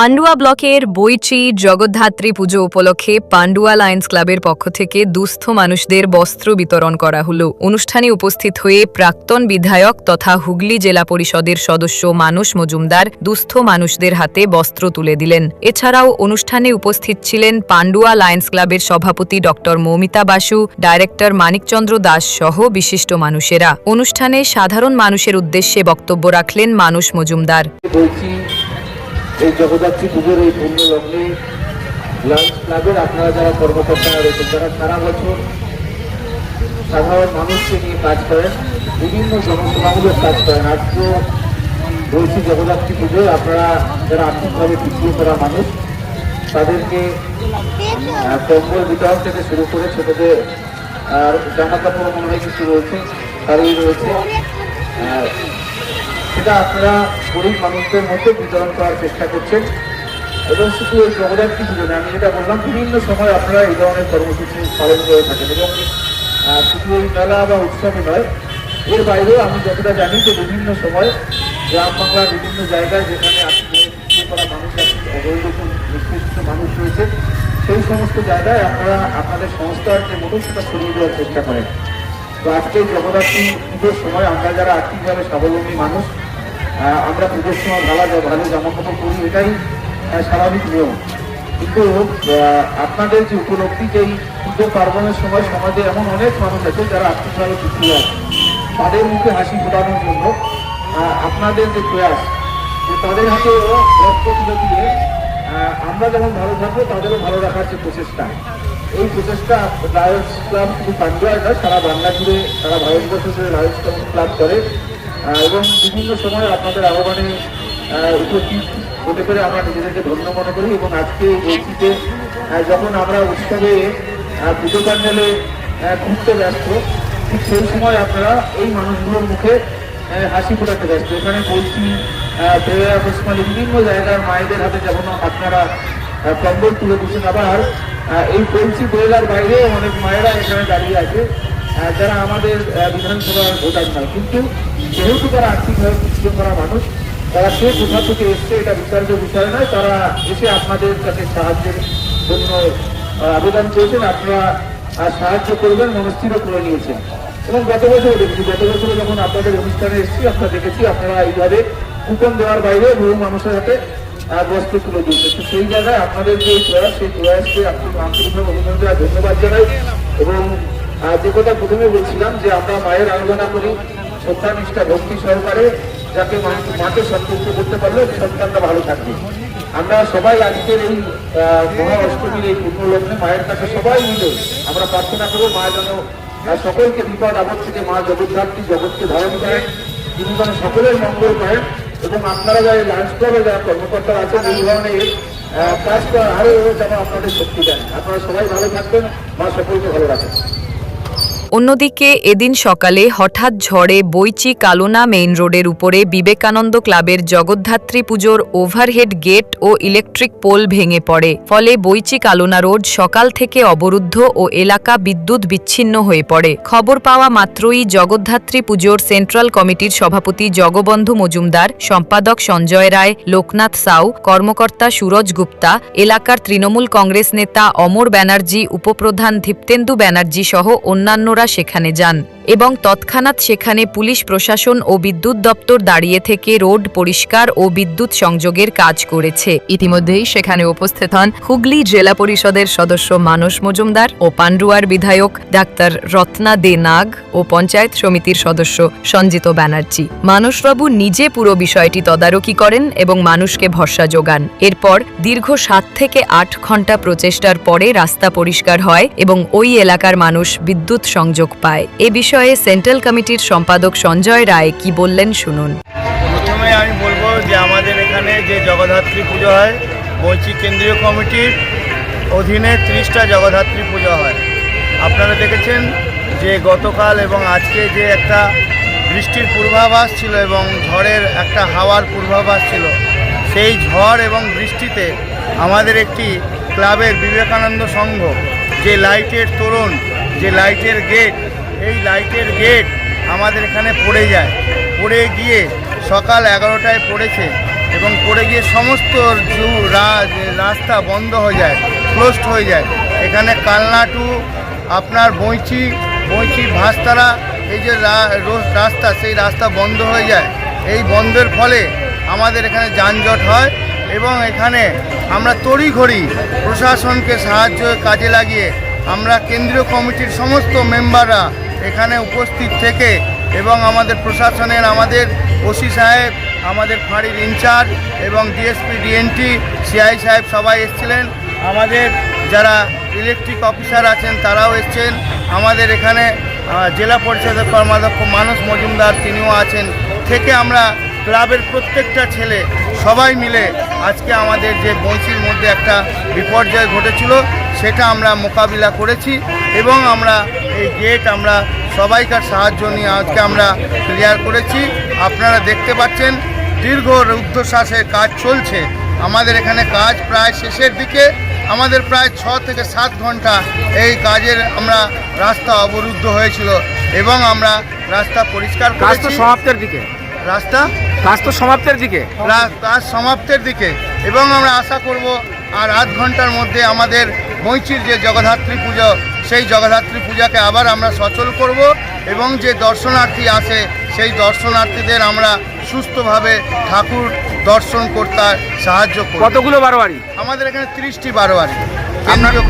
পান্ডুয়া ব্লকের বইচি জগদ্ধাত্রী পুজো উপলক্ষে পান্ডুয়া লায়ন্স ক্লাবের পক্ষ থেকে দুস্থ মানুষদের বস্ত্র বিতরণ করা হল। অনুষ্ঠানে উপস্থিত হয়ে প্রাক্তন বিধায়ক তথা হুগলি জেলা পরিষদের সদস্য মানস মজুমদার দুস্থ মানুষদের হাতে বস্ত্র তুলে দিলেন। এছাড়াও অনুষ্ঠানে উপস্থিত ছিলেন পান্ডুয়া লায়ন্স ক্লাবের সভাপতি ডক্টর মৌমিতা বাসু, ডাইরেক্টর মানিকচন্দ্র দাস সহ বিশিষ্ট মানুষেরা। অনুষ্ঠানে সাধারণ মানুষের উদ্দেশ্যে বক্তব্য রাখলেন মানস মজুমদার। এই জগদ্ধাত্রী পুজোর এই পূর্ণ লগ্নে লায়ন্স ক্লাবের আপনারা যারা কর্মকর্তারা রয়েছেন, যারা সারা বছর সাধারণ মানুষকে নিয়ে কাজ করেন, বিভিন্ন জনসভামূলক কাজ করেন, আজকে বলছি জগদ্ধাত্রী পুজোয় আপনারা যারা আর্থিকভাবে পিছিয়ে পড়া মানুষ তাদেরকে কম্বল বিতরণ থেকে শুরু করে ছোটদের জামা কাপড় মনে হয় কিছু রয়েছে, শাড়ি রয়েছে, সেটা আপনারা গরিব মানুষদের মধ্যে বিতরণ করার চেষ্টা করছেন। এবং শুধু এই জগদ্ধাত্রী পুজো না, আমি যেটা বললাম বিভিন্ন সময় আপনারা এই ধরনের কর্মসূচি পালন করে থাকেন এবং শুধু এই মেলা বা উৎসবে নয়, এর বাইরেও আমি যতটা জানি যে বিভিন্ন সময় গ্রাম বাংলার বিভিন্ন জায়গায় যেখানে পিছিয়ে পড়া মানুষ আছে, অবহেলিত নিষ্পেষিত মানুষ রয়েছে, সেই সমস্ত জায়গায় আপনারা আপনাদের সংস্থার যে মতো সেটা ছড়িয়ে দেওয়ার চেষ্টা করেন। তো আজকে জগদ্ধাত্রী পুজোর সময় আমরা যারা আর্থিকভাবে স্বাবলম্বী মানুষ, আমরা পুজোর সময় ভালো জামা কাপড় করি, এটাই স্বাভাবিক নিয়ম। কিন্তু আপনাদের যে উপলব্ধি যে এই পুজো পার্বণের সময় সমাজে এমন অনেক মানুষ আছে যারা আর্থিকভাবে পিছিয়ে আছে, তাদের মুখে হাসি ফোটানোর জন্য আপনাদের যে প্রয়াস, যে তাদের হাতে বস্ত্র তুলে দিয়ে আমরা যেমন ভালো থাকবো তাদেরও ভালো রাখার যে প্রচেষ্টা, এই প্রচেষ্টা লায়ন্স ক্লাব শুধু পান্ডুয়ায় নয়, সারা বাংলা জুড়ে সারা ভারতবর্ষ জুড়ে লায়ন্স ক্লাব করে এবং বিভিন্ন সময় আপনাদের আহ্বানে উপস্থিত হতে পেরে আমরা নিজেদেরকে ধন্য মনে করি। এবং আজকে বলছিতে যখন আমরা উৎসবে পুজো প্যান্ডেলে ঘুরতে ব্যস্ত, ঠিক সেই সময় আপনারা এই মানুষগুলোর মুখে হাসি ফোটাতে ব্যস্ত। এখানে বলছি পশ্চিমালি বিভিন্ন জায়গার মায়েদের হাতে যেমন আপনারা কম্বল তুলে দিচ্ছেন, আবার এই বলছি বইলার বাইরে অনেক মায়েরা এখানে দাঁড়িয়ে আছে যারা আমাদের বিধানসভার ভোটার নয়, কিন্তু যেহেতু তারা আর্থিকভাবে পিছিয়ে পড়া মানুষ, তারা সে কোথা থেকে এসছে এটা বিচার্য বিষয় নয়, তারা এসে আপনাদের কাছে সাহায্যের জন্য আবেদন করেছেন, আপনারা সাহায্য করবেন মনস্থিরও করে নিয়েছেন। এবং গত বছর দেখছি, গত বছরে যখন আপনাদের অনুষ্ঠানে এসেছি আমরা দেখেছি আপনারা এইভাবে কুপন দেওয়ার বাইরে বহু মানুষের হাতে বস্ত্র তুলে দিয়েছে। তো সেই জায়গায় আপনাদের যে প্রয়াস, সেই প্রয়াসকে আপনি আন্তরিকভাবে অভিনন্দন আর ধন্যবাদ জানাই। এবং যে কথা প্রথমে বলছিলাম যে আমরা মায়ের আরাধনা করি শ্রদ্ধা নিষ্ঠা ভক্তি সহকারে, যাকে মাকে সন্তুষ্ট করতে পারলে সন্তানটা ভালো থাকবে। আমরা সবাই আজকের এই মহা অষ্টমীর এই পূর্ণলগ্নে মায়ের কাছে সবাই মিলে আমরা প্রার্থনা করবো মা যেন সকলকে বিপদ আপদ থেকে মা জগদ্ধাত্রী জগৎকে ধারণ করেন, তিনি যেন সকলের মঙ্গল করেন। এবং আপনারা যারা লায়ন্স ক্লাবের যারা কর্মকর্তা আছেন এই ধরনের কাজ করার আরো যেন আপনাদের শক্তি দেন। আপনারা সবাই ভালো থাকবেন, মা সকলকে ভালো রাখেন। অন্যদিকে এদিন সকালে হঠাৎ ঝড়ে বইচি কালোনা মেইন রোডের উপরে বিবেকানন্দ ক্লাবের জগদ্ধাত্রী পুজোর ওভারহেড গেট ও ইলেকট্রিক পোল ভেঙে পড়ে। ফলে বইচি কালোনা রোড সকাল থেকে অবরুদ্ধ ও এলাকা বিদ্যুৎ বিচ্ছিন্ন হয়ে পড়ে। খবর পাওয়া মাত্রই জগদ্ধাত্রী পুজোর সেন্ট্রাল কমিটির সভাপতি জগবন্ধু মজুমদার, সম্পাদক সঞ্জয় রায়, লোকনাথ সাউ, কর্মকর্তা সুরজ গুপ্তা, এলাকার তৃণমূল কংগ্রেস নেতা অমর ব্যানার্জি, উপপ্রধান দীপ্তেন্দু ব্যানার্জি সহ অন্যান্যরা সেখানে যান এবং তৎক্ষণাৎ সেখানে পুলিশ প্রশাসন ও বিদ্যুৎ দপ্তর দাঁড়িয়ে থেকে রোড পরিষ্কার ও বিদ্যুৎ সংযোগের কাজ করেছে। ইতিমধ্যেই সেখানে উপস্থিত হন হুগলি জেলা পরিষদের সদস্য মানস মজুমদার ও পান্ডুয়ার বিধায়ক ডাক্তার রত্না দে নাগ ও পঞ্চায়েত সমিতির সদস্য সঞ্জিত ব্যানার্জি। মানসবাবু নিজে পুরো বিষয়টি তদারকি করেন এবং মানুষকে ভরসা যোগান। এরপর দীর্ঘ 7 থেকে 8 ঘন্টা প্রচেষ্টার পরে রাস্তা পরিষ্কার হয় এবং ওই এলাকার মানুষ বিদ্যুৎ সংযোগ পায়। এ বিষয়ে সেন্ট্রাল কমিটির সম্পাদক সঞ্জয় রায় কি বললেন শুনুন। প্রথমে আমি বলবো যে আমাদের এখানে যে জগদ্ধাত্রী পুজো হয়, বইচি কেন্দ্রীয় কমিটির অধীনে 30টা জগদ্ধাত্রী পুজো হয়। আপনারা দেখেছেন যে গতকাল এবং আজকে যে একটা বৃষ্টির পূর্বাভাস ছিল এবং ঝড়ের একটা হাওয়ার পূর্বাভাস ছিল, সেই ঝড় এবং বৃষ্টিতে আমাদের একটি ক্লাবের বিবেকানন্দ সংঘ যে লাইটের তোরণ, যে লাইটের গেট, এই লাইটের গেট আমাদের এখানে পড়ে যায়। পড়ে গিয়ে সকাল 11টায় পড়েছে এবং পড়ে গিয়ে সমস্ত রাস্তা বন্ধ হয়ে যায়, ক্লোজড হয়ে যায়। এখানে কালনা টু আপনার বইচি ভাস্তারা এই যে রাস্তা, সেই রাস্তা বন্ধ হয়ে যায়। এই বন্ধের ফলে আমাদের এখানে যানজট হয় এবং এখানে আমরা তড়িঘড়ি প্রশাসনকে সাহায্য কাজে লাগিয়ে আমরা কেন্দ্রীয় কমিটির সমস্ত মেম্বাররা এখানে উপস্থিত থেকে এবং আমাদের প্রশাসনের আমাদের ওসি সাহেব, আমাদের ফাঁড়ির ইনচার্জ এবং ডিএসপি, ডিএনটি, সিআই সাহেব সবাই এসেছিলেন। আমাদের যারা ইলেকট্রিক অফিসার আছেন তারাও এসছেন। আমাদের এখানে জেলা পরিষদের কর্মাধ্যক্ষ মানস মজুমদার তিনিও আছেন। থেকে আমরা ক্লাবের প্রত্যেকটা ছেলে সবাই মিলে আজকে আমাদের যে বঞ্চির মধ্যে একটা বিপর্যয় ঘটেছিল সেটা আমরা মোকাবিলা করেছি এবং আমরা এই গেট আমরা সবাইকার সাহায্য নিয়ে আজকে আমরা ক্লিয়ার করেছি। আপনারা দেখতে পাচ্ছেন দীর্ঘ রুদ্ধশ্বাসের কাজ চলছে। আমাদের এখানে কাজ প্রায় শেষের দিকে। আমাদের প্রায় 6 থেকে 7 ঘন্টা এই কাজের আমরা রাস্তা অবরুদ্ধ হয়েছিল এবং আমরা রাস্তা পরিষ্কার করেছি। সমাপ্তের দিকে কাজ সমাপ্তের দিকে এবং আমরা আশা করব আর আধ ঘন্টার মধ্যে আমাদের বইচির যে জগদ্ধাত্রী পুজো, সেই জগদ্ধাত্রী পূজাকে আবার আমরা সচল করব এবং যে দর্শনার্থী আসে সেই দর্শনার্থীদের আমরা সুস্থভাবে ঠাকুর দর্শন করতে সাহায্য করব। কতগুলো বারোয়ারি? আমাদের এখানে 30টি বারোয়ারি কেন্দ্রীয়